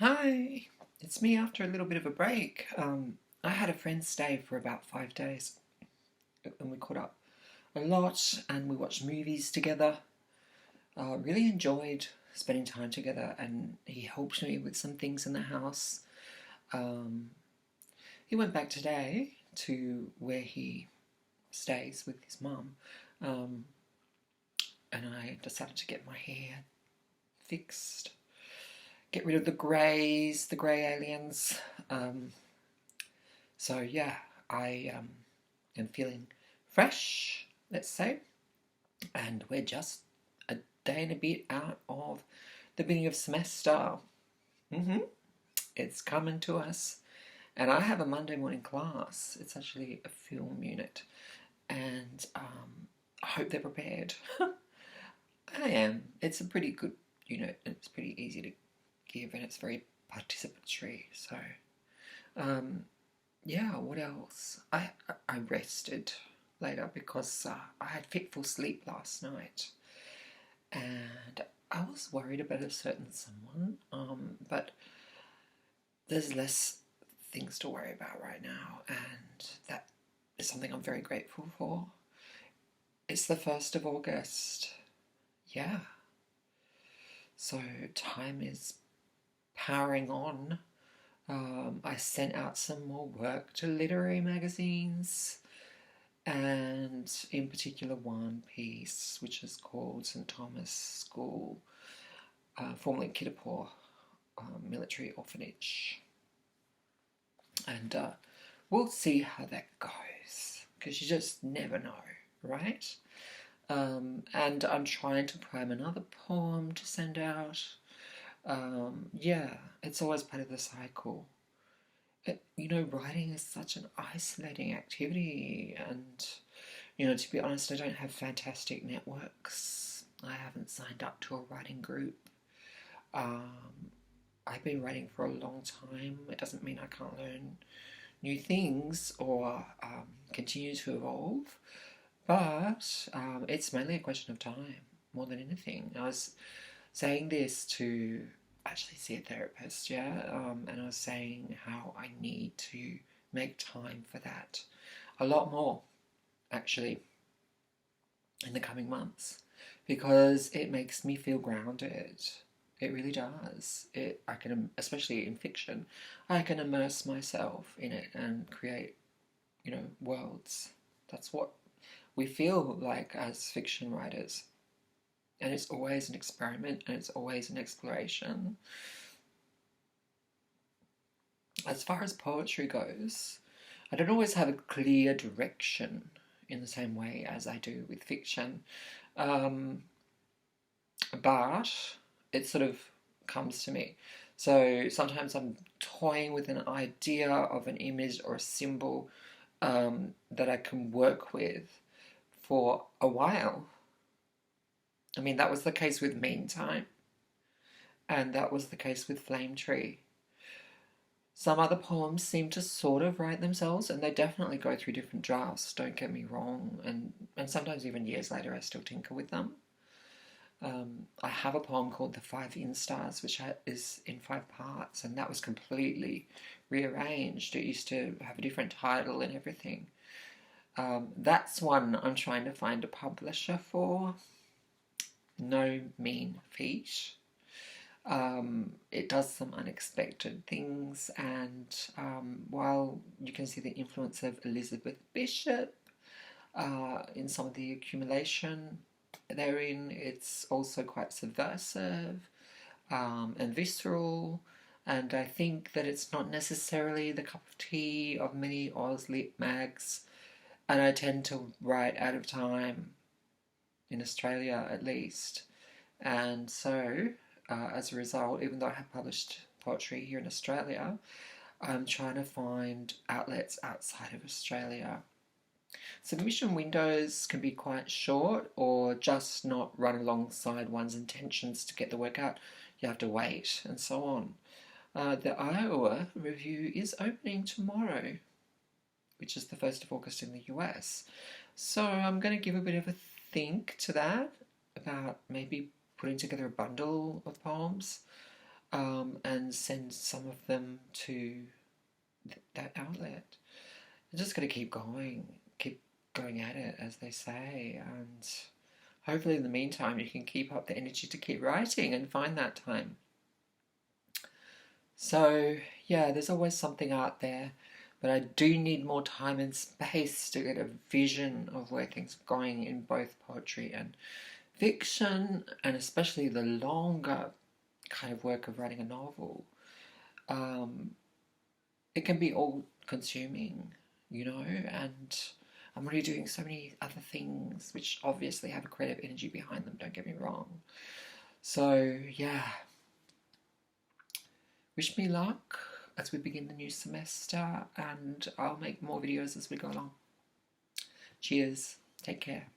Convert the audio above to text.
Hi, it's me after a little bit of a break. I had a friend stay for about 5 days and we caught up a lot and we watched movies together. Really enjoyed spending time together and he helped me with some things in the house. Um, he went back today to where he stays with his mum um, and I decided to get my hair fixed, get rid of the greys, the grey aliens. Um, So yeah, I am feeling fresh, let's say, and we're just a day and a bit out of the beginning of semester. hmm It's coming to us, and I have a Monday morning class. It's actually a film unit, and I hope they're prepared. I am. It's a pretty good unit, and it's pretty easy to give, and it's very participatory. So, um, yeah, what else? I rested later because I had fitful sleep last night, and I was worried about a certain someone. But there's less things to worry about right now, and that is something I'm very grateful for. It's the 1st of August. Yeah, so time is powering on. I sent out some more work to literary magazines, and in particular one piece which is called St Thomas School, formerly Kittapore Military Orphanage. And we'll see how that goes, because you just never know, right? And I'm trying to prime another poem to send out. Yeah, it's always part of the cycle. Writing is such an isolating activity, and to be honest, I don't have fantastic networks. I haven't signed up to a writing group. Um, I've been writing for a long time. It doesn't mean I can't learn new things or continue to evolve, but it's mainly a question of time more than anything. I was saying this to actually see a therapist, yeah, and I was saying how I need to make time for that a lot more, actually, in the coming months, because it makes me feel grounded. It really does. I can, especially in fiction, I can immerse myself in it and create, worlds. That's what we feel like as fiction writers. And it's always an experiment and it's always an exploration. As far as poetry goes, I don't always have a clear direction in the same way as I do with fiction. Um, but it sort of comes to me. So sometimes I'm toying with an idea of an image or a symbol that I can work with for a while. I mean, that was the case with Meantime, and that was the case with Flame Tree. Some other poems seem to sort of write themselves, and they definitely go through different drafts, don't get me wrong, and sometimes even years later I still tinker with them. I have a poem called The Five Instars, which is in 5 parts, and that was completely rearranged. It used to have a different title and everything. That's one I'm trying to find a publisher for. No mean feat. It does some unexpected things, and while you can see the influence of Elizabeth Bishop in some of the accumulation therein, it's also quite subversive and visceral, and I think that it's not necessarily the cup of tea of many Auslit mags, and I tend to write out of time, in Australia at least, and so as a result, even though I have published poetry here in Australia, I'm trying to find outlets outside of Australia. Submission windows can be quite short or just not run alongside one's intentions to get the work out. You have to wait and so on. The Iowa review is opening tomorrow, which is the 1st of August in the US. So I'm going to give a bit of a think to that about maybe putting together a bundle of poems. and send some of them to that outlet. You just got to keep going at it, as they say, and hopefully in the meantime you can keep up the energy to keep writing and find that time. So yeah, there's always something out there, but I do need more time and space to get a vision of where things are going in both poetry and fiction, and especially the longer kind of work of writing a novel. Um, it can be all consuming, and I'm already doing so many other things which obviously have a creative energy behind them, don't get me wrong. So yeah, wish me luck as we begin the new semester, and I'll make more videos as we go along. Cheers, take care.